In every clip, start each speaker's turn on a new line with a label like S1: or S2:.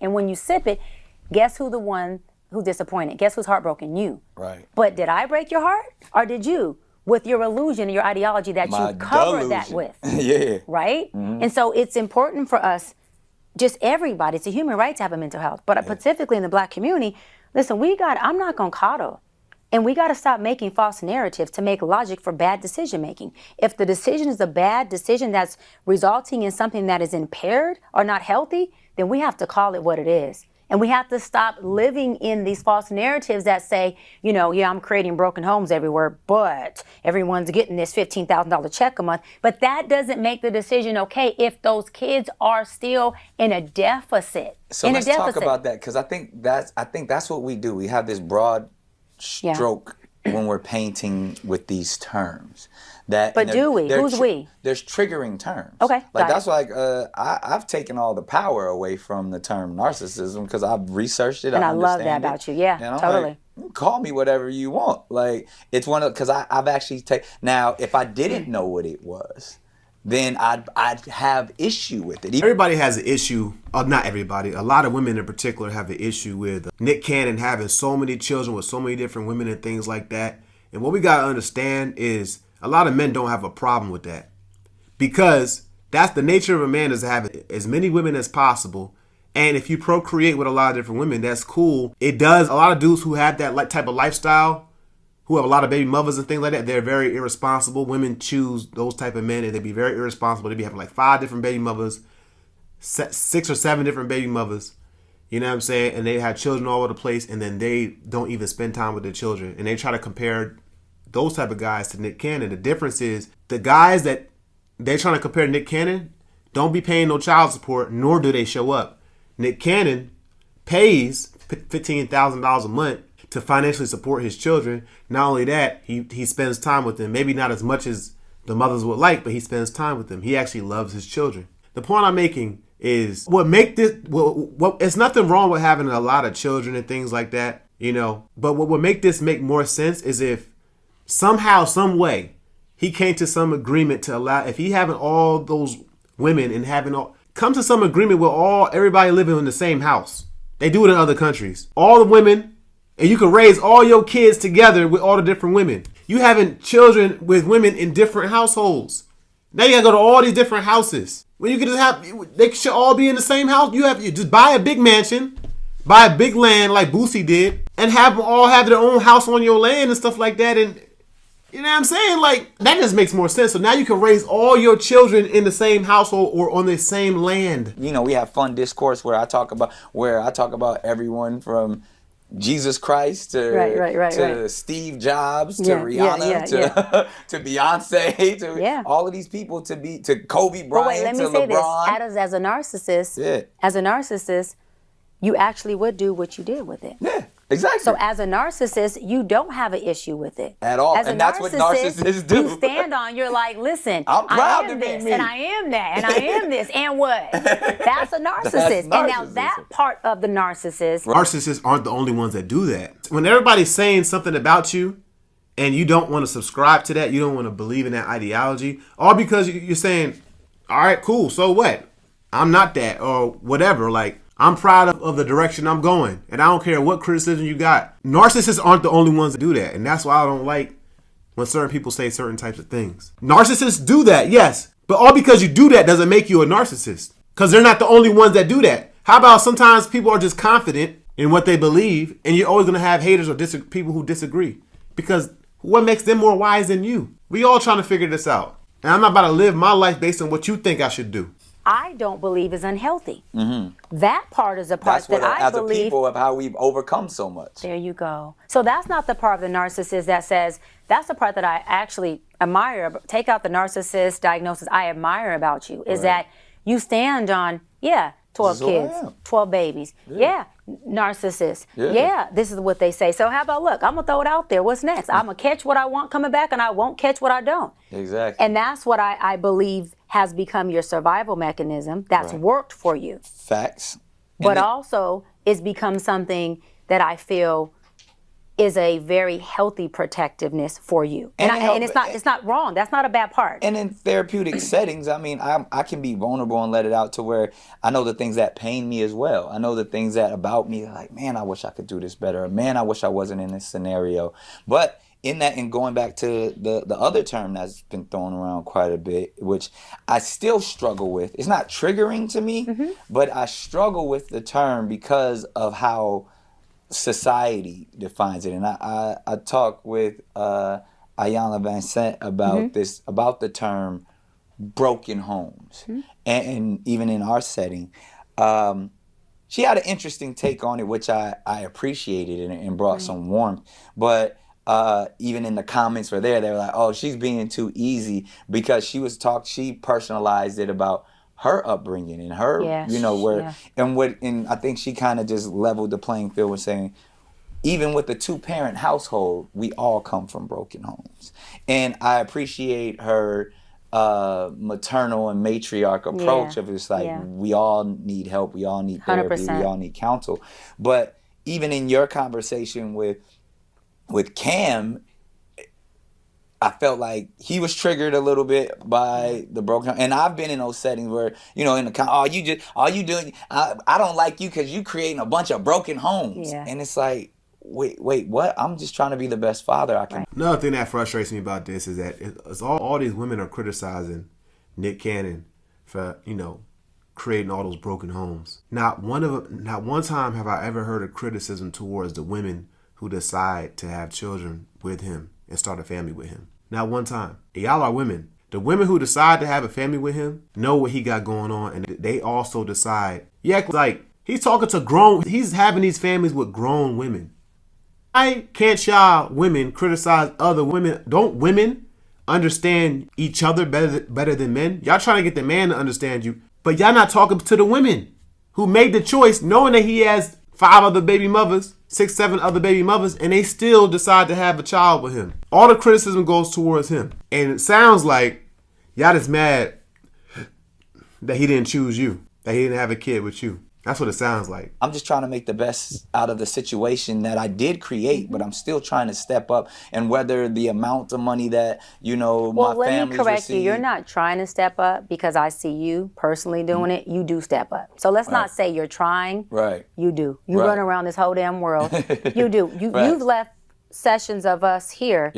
S1: And when you sip it, guess who the one who's disappointed? Guess who's heartbroken? You.
S2: Right.
S1: But did I break your heart? Or did you? With your illusion and your ideology that you covered that with.
S2: Yeah.
S1: Right? Mm-hmm. And so it's important for us, just everybody, it's a human right to have a mental health. But specifically in the Black community, listen, I'm not going to coddle. And we got to stop making false narratives to make logic for bad decision making. If the decision is a bad decision that's resulting in something that is impaired or not healthy, then we have to call it what it is. And we have to stop living in these false narratives that say, I'm creating broken homes everywhere, but everyone's getting this $15,000 check a month. But that doesn't make the decision okay if those kids are still in a deficit.
S2: So let's talk about that, because I think that's what we do. We have this broad stroke when we're painting with these terms.
S1: But do we? Who's we?
S2: There's triggering terms.
S1: Okay.
S2: Like that's I've taken all the power away from the term narcissism because I've researched it.
S1: And I love that about you. Yeah, totally.
S2: Like, call me whatever you want. Like it's one of because I've actually now if I didn't know what it was, then I'd have issue with it.
S3: Everybody has an issue. Not everybody. A lot of women in particular have an issue with Nick Cannon having so many children with so many different women and things like that. And what we got to understand is a lot of men don't have a problem with that, because that's the nature of a man, is to have as many women as possible. And if you procreate with a lot of different women, that's cool. It does. A lot of dudes who have that type of lifestyle, who have a lot of baby mothers and things like that, they're very irresponsible. Women choose those type of men and they be very irresponsible. They be having like 5 different baby mothers, 6 or 7 different baby mothers. You know what I'm saying? And they have children all over the place, and then they don't even spend time with their children. And they try to compare those type of guys to Nick Cannon. The difference is the guys that they're trying to compare to Nick Cannon don't be paying no child support, nor do they show up. Nick Cannon pays $15,000 a month to financially support his children. Not only that, he spends time with them. Maybe not as much as the mothers would like, but he spends time with them. He actually loves his children. The point I'm making is it's nothing wrong with having a lot of children and things like that, but what would make this make more sense is if somehow, some way, he came to some agreement to allow, if he having all those women and come to some agreement with everybody living in the same house. They do it in other countries. All the women, and you can raise all your kids together with all the different women. You having children with women in different households. Now you gotta go to all these different houses. When you could just they should all be in the same house. You just buy a big mansion, buy a big land like Boosie did, and have them all have their own house on your land and stuff like that. And you know what I'm saying? Like, that just makes more sense. So now you can raise all your children in the same household or on the same land.
S2: We have fun discourse where I talk about everyone from Jesus Christ to Steve Jobs to Rihanna to Beyonce to all of these people to Kobe Bryant to LeBron.
S1: As a narcissist, you actually would do what you did with it.
S2: Yeah. Exactly.
S1: So as a narcissist, you don't have an issue with it.
S2: At all. And that's what narcissists do.
S1: You stand on, you're like, listen,
S2: I'm proud
S1: I am
S2: to be
S1: this,
S2: me.
S1: and I am that, and I am this, and what? That's a narcissist. And now that part of the narcissist.
S3: Narcissists aren't the only ones that do that. When everybody's saying something about you, and you don't want to subscribe to that, you don't want to believe in that ideology, all because you're saying, all right, cool, so what? I'm not that, or whatever, like, I'm proud of the direction I'm going, and I don't care what criticism you got. Narcissists aren't the only ones that do that, and that's why I don't like when certain people say certain types of things. Narcissists do that, yes, but all because you do that doesn't make you a narcissist, because they're not the only ones that do that. How about sometimes people are just confident in what they believe, and you're always going to have haters or people who disagree, because what makes them more wise than you? We all trying to figure this out, and I'm not about to live my life based on what you think I should do.
S1: I don't believe is unhealthy. Mm-hmm. That part is a part that I believe.
S2: As a people of how we've overcome so much.
S1: There you go. So that's not the part of the narcissist that says, that's the part that I actually admire. Take out the narcissist diagnosis I admire about you, is that you stand on, 12 kids, 12 babies. Yeah. Narcissist. Yeah, this is what they say. So how about, look, I'm going to throw it out there. What's next? I'm going to catch what I want coming back, and I won't catch what I don't.
S2: Exactly.
S1: And that's what I believe has become your survival mechanism that's worked for you.
S2: Facts.
S1: But also it's become something that I feel is a very healthy protectiveness for you. And it's not wrong. That's not a bad part.
S2: And in therapeutic settings, I mean, I can be vulnerable and let it out to where I know the things that pain me as well. I know the things that about me, like, man, I wish I could do this better. Or, man, I wish I wasn't in this scenario. But in that, and going back to the other term that's been thrown around quite a bit, which I still struggle with. It's not triggering to me, but I struggle with the term because of how society defines it. And I talk with Ayanna Vincent about this, about the term broken homes. And even in our setting, she had an interesting take on it, which I appreciated and brought some warmth. But even in the comments were they were like, oh, she's being too easy, because she personalized it about her upbringing and her, and I think she kind of just leveled the playing field with saying, even with the 2-parent household, we all come from broken homes. And I appreciate her maternal and matriarch approach of it's like, we all need help, we all need therapy, 100%. We all need counsel. But even in your conversation with Cam, I felt like he was triggered a little bit by the broken, and I've been in those settings where, in the I don't like you because you creating a bunch of broken homes, and it's like, wait, what? I'm just trying to be the best father I can.
S3: Right. Another thing that frustrates me about this is that it's all these women are criticizing Nick Cannon for creating all those broken homes. Not one time have I ever heard a criticism towards the women who decide to have children with him and start a family with him. Not one time. Y'all are women. The women who decide to have a family with him know what he got going on, and they also decide. Like he's he's having these families with grown women. Why can't y'all women criticize other women? Don't women understand each other better than men? Y'all trying to get the man to understand you, but y'all not talking to the women who made the choice knowing that he has 5 other baby mothers, 6, 7 other baby mothers, and they still decide to have a child with him. All the criticism goes towards him. And it sounds like y'all just mad that he didn't choose you, that he didn't have a kid with you. That's what it sounds like.
S2: I'm just trying to make the best out of the situation that I did create, but I'm still trying to step up. And whether the amount of money that, my family's
S1: let me correct
S2: received,
S1: you. You're not trying to step up because I see you personally doing it. You do step up. So let's not say you're trying.
S2: Right.
S1: You do. You run around this whole damn world. You do. You've left sessions of us here.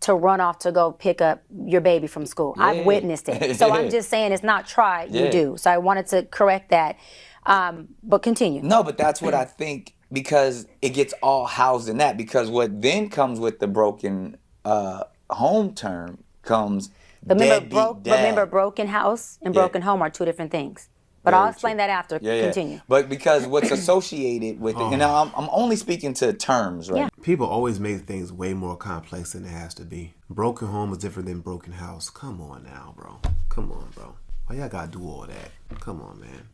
S1: To run off to go pick up your baby from school. I've witnessed it. So I'm just saying it's not try, you do. So I wanted to correct that. But continue.
S2: No, but that's what I think, because it gets all housed in that. Because what then comes with the broken home term comes
S1: remember, broken house and broken home are 2 different things. But I'll explain that after. Continue.
S2: But because what's associated with it, and now I'm only speaking to terms, right?
S1: Yeah.
S3: People always make things way more complex than it has to be. Broken home is different than broken house. Come on now, bro. Come on, bro. Why y'all gotta do all that? Come on, man.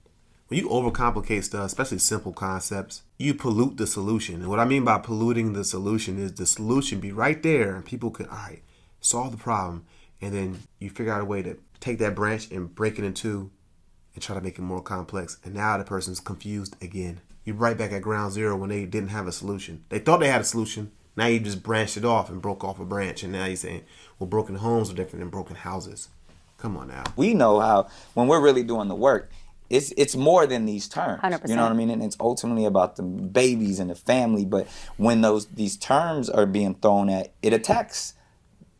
S3: When you overcomplicate stuff, especially simple concepts, you pollute the solution. And what I mean by polluting the solution is the solution be right there, and people could, all right, solve the problem, and then you figure out a way to take that branch and break it in 2 and try to make it more complex. And now the person's confused again. You're right back at ground zero when they didn't have a solution. They thought they had a solution. Now you just branched it off and broke off a branch. And now you're saying, well, broken homes are different than broken houses. Come on now.
S2: We know how, when we're really doing the work, it's more than these terms.
S1: 100%.
S2: You know what I mean? And it's ultimately about the babies and the family. But when these terms are being thrown at, it attacks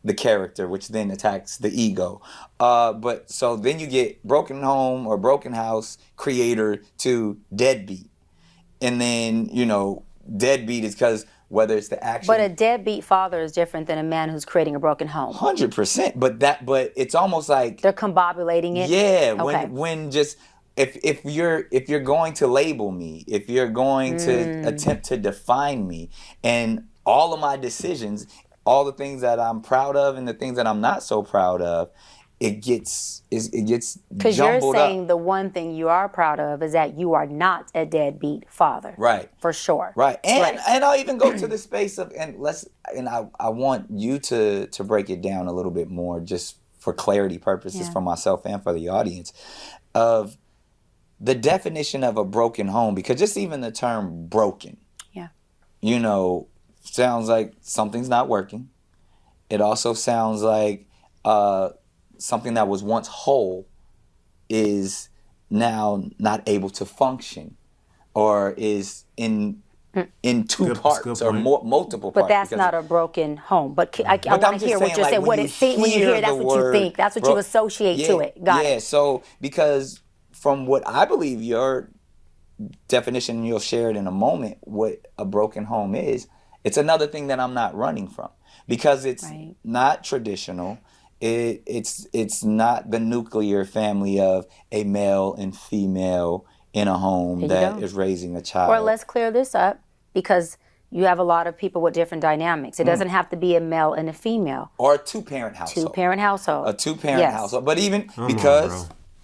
S2: the character, which then attacks the ego. But so then you get broken home or broken house creator to deadbeat. And then, deadbeat is because whether it's the action.
S1: But a deadbeat father is different than a man who's creating a broken home.
S2: 100%. But it's almost like
S1: they're combobulating it.
S2: Yeah. Okay. When just if you're going to label me, if you're going to attempt to define me, and all of my decisions, all the things that I'm proud of and the things that I'm not so proud of, it gets
S1: because you're saying the one thing you are proud of is that you are not a deadbeat father.
S2: Right.
S1: For sure.
S2: Right. And I'll even go to the space of I want you to break it down a little bit more, just for clarity purposes for myself and for the audience, of the definition of a broken home, because just even the term broken.
S1: Yeah.
S2: sounds like something's not working. It also sounds like something that was once whole is now not able to function, or is in two parts or multiple parts.
S1: But that's not a broken home. But I want to hear what you're saying. When you hear it, that's what you think. That's what you associate to it. Got it.
S2: Yeah, so because from what I believe your definition, you'll share it in a moment, what a broken home is, it's another thing that I'm not running from. Because it's not traditional. It's not the nuclear family of a male and female in a home that is raising a child.
S1: Or let's clear this up, because you have a lot of people with different dynamics. It doesn't have to be a male and a female.
S2: Or a two-parent household.
S1: Two-parent household.
S2: A two-parent household. But even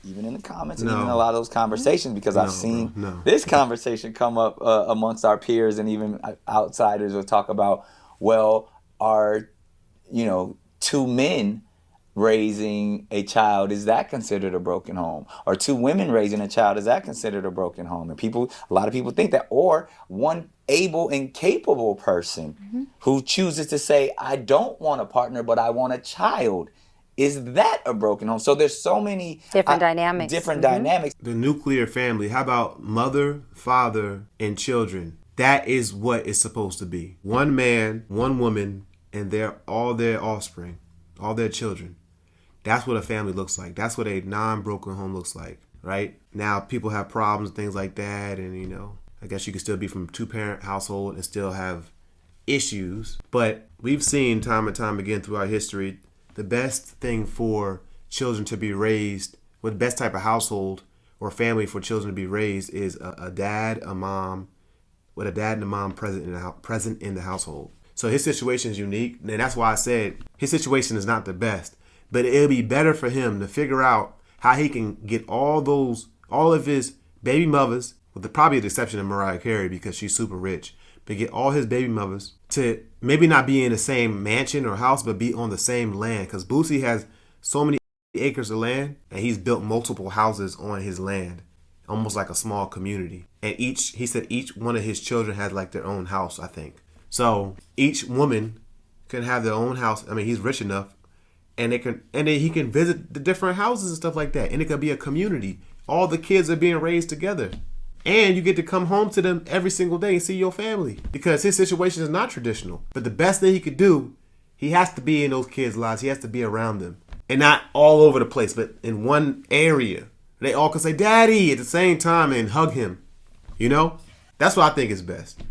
S2: even in the comments and even in a lot of those conversations, because I've seen this conversation come up amongst our peers, and even outsiders will talk about, well, are, two men raising a child, is that considered a broken home? Or two women raising a child, is that considered a broken home? And a lot of people think that. Or one able and capable person who chooses to say, I don't want a partner, but I want a child. Is that a broken home? So there's so many
S1: different dynamics.
S3: The nuclear family, how about mother, father, and children? That is what it's supposed to be. One man, one woman, and all their offspring, all their children. That's what a family looks like. That's what a non-broken home looks like, right? Now, people have problems and things like that, and, I guess you can still be from a two-parent household and still have issues. But we've seen time and time again throughout history, the best thing for children to be raised, or the best type of household or family for children to be raised is a dad, a mom, with a dad and a mom present in the household. So his situation is unique, and that's why I said his situation is not the best. But it'll be better for him to figure out how he can get all of his baby mothers, with probably the exception of Mariah Carey because she's super rich, but get all his baby mothers to maybe not be in the same mansion or house, but be on the same land. Because Boosie has so many acres of land, and he's built multiple houses on his land, almost like a small community. And he said each one of his children has like their own house, I think. So each woman can have their own house. I mean, he's rich enough. And then he can visit the different houses and stuff like that. And it could be a community. All the kids are being raised together. And you get to come home to them every single day and see your family. Because his situation is not traditional. But the best thing he could do, he has to be in those kids' lives. He has to be around them. And not all over the place, but in one area. They all can say, Daddy, at the same time and hug him. That's what I think is best.